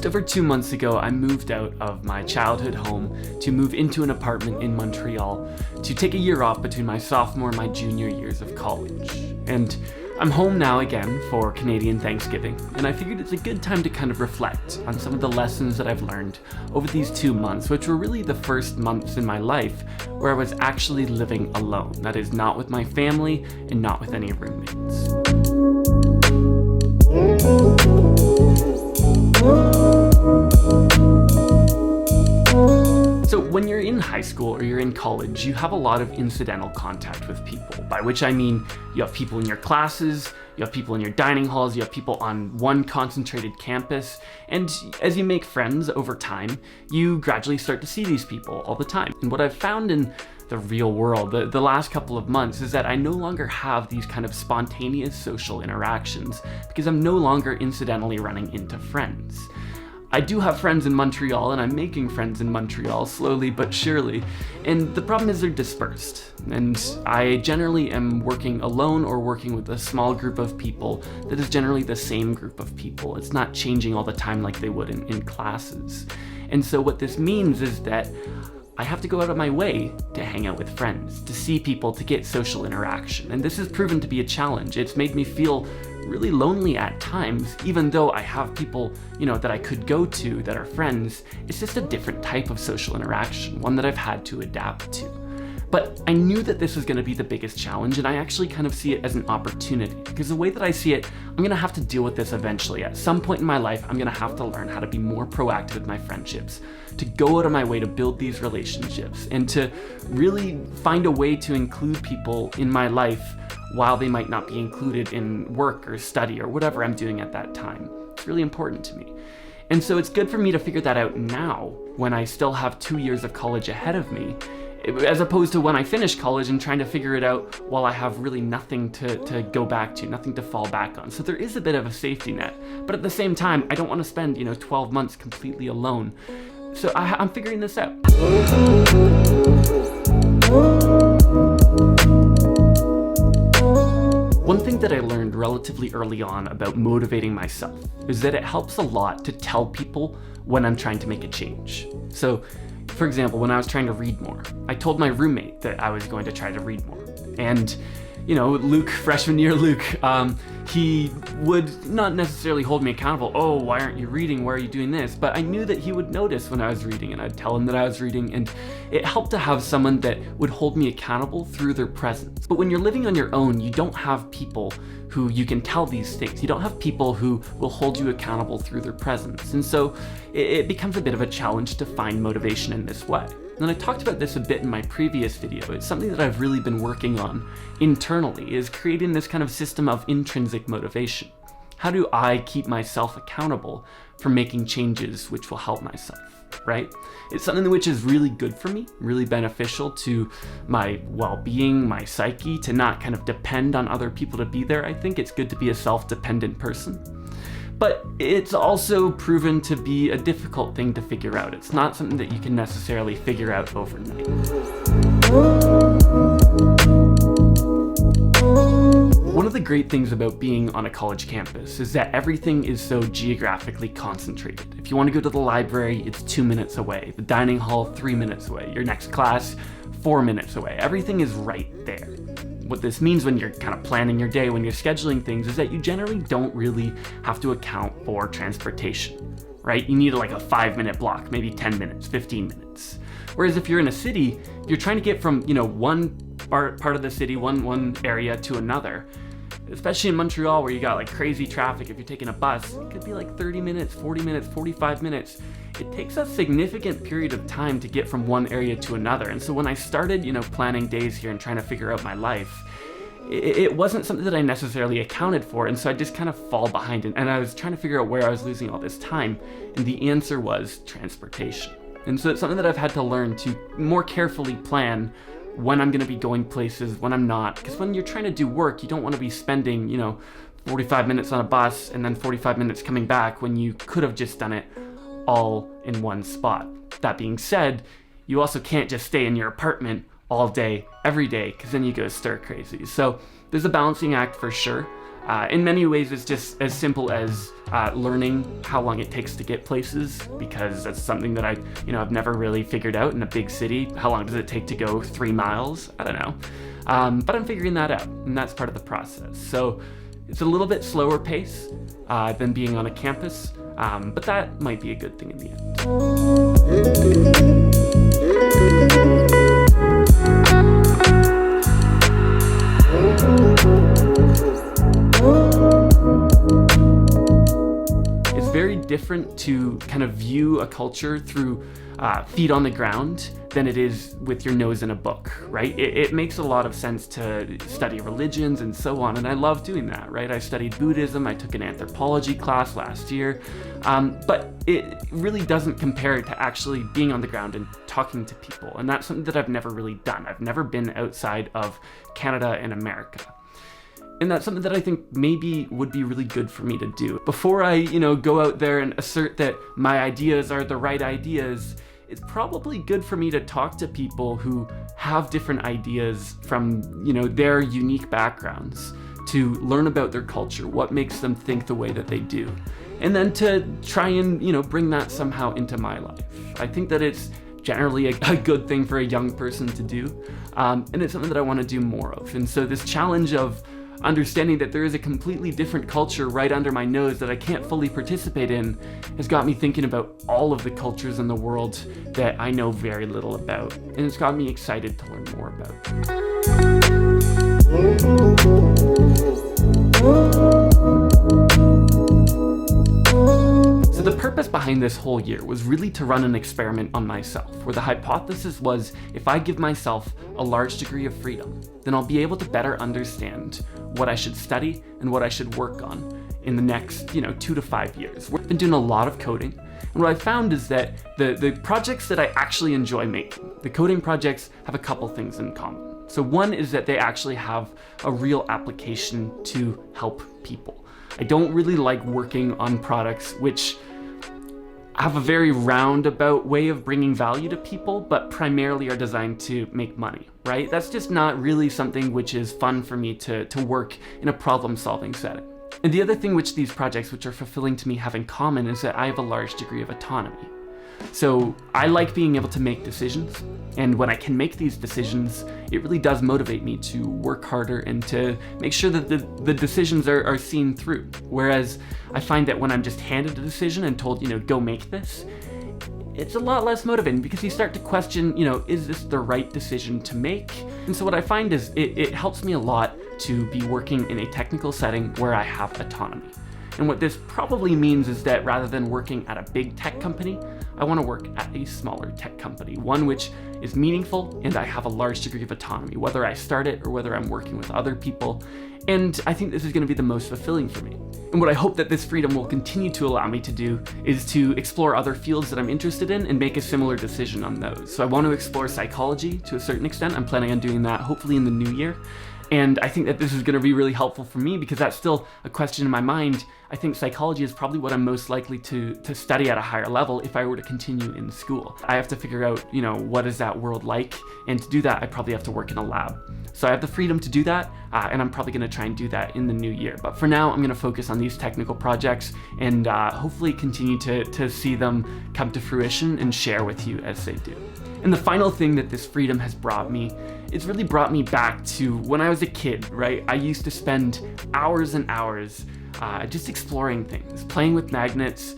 Just over 2 months ago, I moved out of my childhood home to move into an apartment in Montreal to take a year off between my sophomore and my junior years of college. And I'm home now again for Canadian Thanksgiving, and I figured it's a good time to kind of reflect on some of the lessons that I've learned over these 2 months, which were really the first months in my life where I was actually living alone. That is, not with my family and not with any roommates. So when you're in high school or you're in college, you have a lot of incidental contact with people, by which I mean you have people in your classes, you have people in your dining halls, you have people on one concentrated campus, and as you make friends over time, you gradually start to see these people all the time. And what I've found in the real world, the last couple of months, is that I no longer have these kind of spontaneous social interactions because I'm no longer incidentally running into friends. I do have friends in Montreal, and I'm making friends in Montreal slowly but surely, and the problem is they're dispersed, and I generally am working alone or working with a small group of people that is generally the same group of people. It's not changing all the time like they would in classes. And so what this means is that I have to go out of my way to hang out with friends, to see people, to get social interaction. And this has proven to be a challenge. It's made me feel really lonely at times, even though I have people, that I could go to that are friends. It's just a different type of social interaction, one that I've had to adapt to. But I knew that this was going to be the biggest challenge, and I actually kind of see it as an opportunity, because the way that I see it, I'm going to have to deal with this eventually. At some point in my life, I'm going to have to learn how to be more proactive with my friendships, to go out of my way to build these relationships, and to really find a way to include people in my life while they might not be included in work or study or whatever I'm doing at that time. It's really important to me. And so it's good for me to figure that out now, when I still have 2 years of college ahead of me, as opposed to when I finish college and trying to figure it out while I have really nothing to go back to, nothing to fall back on. So there is a bit of a safety net, but at the same time, I don't want to spend 12 months completely alone. So I'm figuring this out. One thing that I learned relatively early on about motivating myself is that it helps a lot to tell people when I'm trying to make a change. So, for example, when I was trying to read more, I told my roommate that I was going to try to read more. And, Luke, freshman year Luke, he would not necessarily hold me accountable. Oh, why aren't you reading? Why are you doing this? But I knew that he would notice when I was reading, and I'd tell him that I was reading, and it helped to have someone that would hold me accountable through their presence. But when you're living on your own, you don't have people who you can tell these things. You don't have people who will hold you accountable through their presence. And so it becomes a bit of a challenge to find motivation in this way. And I talked about this a bit in my previous video. It's something that I've really been working on internally, is creating this kind of system of intrinsic motivation. How do I keep myself accountable for making changes which will help myself, right? It's something which is really good for me, really beneficial to my well-being, my psyche, to not kind of depend on other people to be there. I think it's good to be a self-dependent person. But it's also proven to be a difficult thing to figure out. It's not something that you can necessarily figure out overnight. One of the great things about being on a college campus is that everything is so geographically concentrated. If you want to go to the library, it's 2 minutes away. The dining hall, 3 minutes away. Your next class, 4 minutes away. Everything is right there. What this means when you're kind of planning your day, when you're scheduling things, is that you generally don't really have to account for transportation, right? You need like a 5-minute block, maybe 10 minutes, 15 minutes. Whereas if you're in a city, you're trying to get from, one part of the city, one area to another. Especially in Montreal, where you got like crazy traffic. If you're taking a bus, it could be like 30 minutes, 40 minutes, 45 minutes. It takes a significant period of time to get from one area to another. And so when I started, planning days here and trying to figure out my life, it wasn't something that I necessarily accounted for. And so I just kind of fall behind it. And I was trying to figure out where I was losing all this time. And the answer was transportation. And so it's something that I've had to learn to more carefully plan when I'm going to be going places, when I'm not. Because when you're trying to do work, you don't want to be spending, 45 minutes on a bus and then 45 minutes coming back when you could have just done it all in one spot. That being said, you also can't just stay in your apartment all day, every day, because then you go stir crazy. So there's a balancing act for sure. In many ways, it's just as simple as learning how long it takes to get places, because that's something that I've never really figured out in a big city. How long does it take to go 3 miles? I don't know. But I'm figuring that out, and that's part of the process. So it's a little bit slower pace than being on a campus, but that might be a good thing in the end. It's very different to kind of view a culture through feet on the ground than it is with your nose in a book, right? It makes a lot of sense to study religions and so on, and I love doing that, right? I studied Buddhism, I took an anthropology class last year, but it really doesn't compare to actually being on the ground and talking to people, and that's something that I've never really done. I've never been outside of Canada and America. And that's something that I think maybe would be really good for me to do. Before I, go out there and assert that my ideas are the right ideas, it's probably good for me to talk to people who have different ideas from, their unique backgrounds, to learn about their culture, what makes them think the way that they do, and then to try and, bring that somehow into my life. I think that it's generally a good thing for a young person to do, and it's something that I want to do more of. And so this challenge of understanding that there is a completely different culture right under my nose that I can't fully participate in has got me thinking about all of the cultures in the world that I know very little about, and it's got me excited to learn more about. So the purpose behind this whole year was really to run an experiment on myself, where the hypothesis was, if I give myself a large degree of freedom, then I'll be able to better understand what I should study and what I should work on in the next, 2 to 5 years. We've been doing a lot of coding, and what I found is that the projects that I actually enjoy making, the coding projects, have a couple things in common. So one is that they actually have a real application to help people. I don't really like working on products which have a very roundabout way of bringing value to people, but primarily are designed to make money, right? That's just not really something which is fun for me to work in a problem-solving setting. And the other thing which these projects, which are fulfilling to me, have in common is that I have a large degree of autonomy. So I like being able to make decisions, and when I can make these decisions, it really does motivate me to work harder and to make sure that the decisions are seen through. Whereas I find that when I'm just handed a decision and told, go make this, it's a lot less motivating, because you start to question, is this the right decision to make? And so what I find is it helps me a lot to be working in a technical setting where I have autonomy. And what this probably means is that rather than working at a big tech company, I want to work at a smaller tech company, one which is meaningful and I have a large degree of autonomy, whether I start it or whether I'm working with other people. And I think this is going to be the most fulfilling for me. And what I hope that this freedom will continue to allow me to do is to explore other fields that I'm interested in and make a similar decision on those. So I want to explore psychology to a certain extent. I'm planning on doing that hopefully in the new year. And I think that this is going to be really helpful for me, because that's still a question in my mind. I think psychology is probably what I'm most likely to study at a higher level if I were to continue in school. I have to figure out, what is that world like? And to do that, I probably have to work in a lab. So I have the freedom to do that, and I'm probably going to try and do that in the new year. But for now, I'm going to focus on these technical projects and hopefully continue to see them come to fruition and share with you as they do. And the final thing that this freedom has brought me, it's really brought me back to when I was a kid, right? I used to spend hours and hours just exploring things, playing with magnets,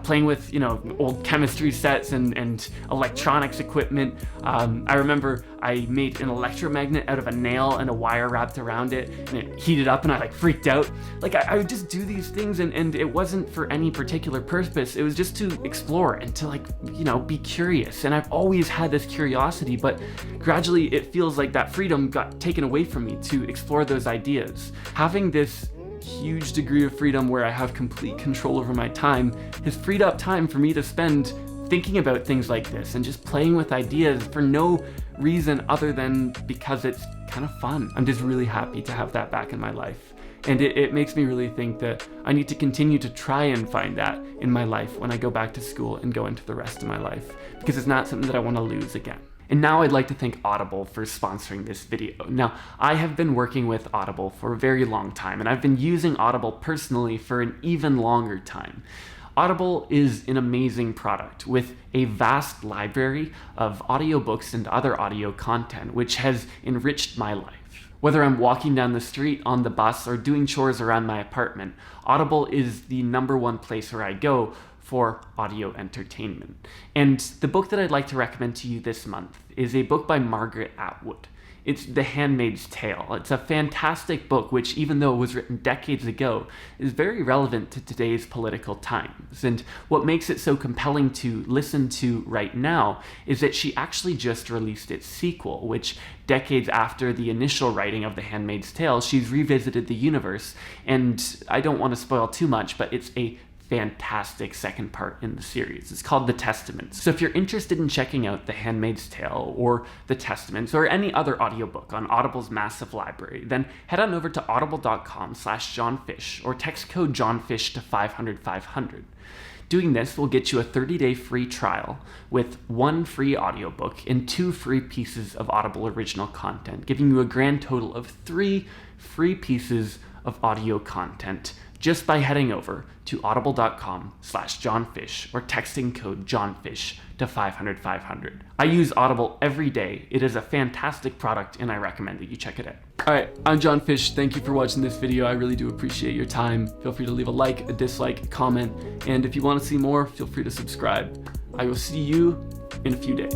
playing with, old chemistry sets and electronics equipment. I remember I made an electromagnet out of a nail and a wire wrapped around it, and it heated up and I freaked out. I would just do these things, and it wasn't for any particular purpose. It was just to explore and to be curious. And I've always had this curiosity, but gradually it feels like that freedom got taken away from me to explore those ideas. Having this huge degree of freedom where I have complete control over my time has freed up time for me to spend thinking about things like this and just playing with ideas for no reason other than because it's kind of fun. I'm just really happy to have that back in my life. And it makes me really think that I need to continue to try and find that in my life when I go back to school and go into the rest of my life, because it's not something that I want to lose again. And now I'd like to thank Audible for sponsoring this video. Now, I have been working with Audible for a very long time, and I've been using Audible personally for an even longer time. Audible is an amazing product with a vast library of audiobooks and other audio content, which has enriched my life. Whether I'm walking down the street, on the bus, or doing chores around my apartment, Audible is the #1 place where I go for audio entertainment. And the book that I'd like to recommend to you this month is a book by Margaret Atwood. It's The Handmaid's Tale. It's a fantastic book which, even though it was written decades ago, is very relevant to today's political times. And what makes it so compelling to listen to right now is that she actually just released its sequel, which decades after the initial writing of The Handmaid's Tale, she's revisited the universe. And I don't want to spoil too much, but it's a fantastic second part in the series. It's called The Testaments. So if you're interested in checking out The Handmaid's Tale or The Testaments or any other audiobook on Audible's massive library, then head on over to audible.com/johnfish or text code JOHNFISH to 500-500. Doing this will get you a 30-day free trial with 1 free audiobook and 2 free pieces of Audible original content, giving you a grand total of 3 free pieces of audio content just by heading over to audible.com/johnfish or texting code JOHNFISH to 500-500. I use Audible every day. It is a fantastic product and I recommend that you check it out. All right, I'm John Fish. Thank you for watching this video. I really do appreciate your time. Feel free to leave a like, a dislike, a comment, and if you want to see more, feel free to subscribe. I will see you in a few days.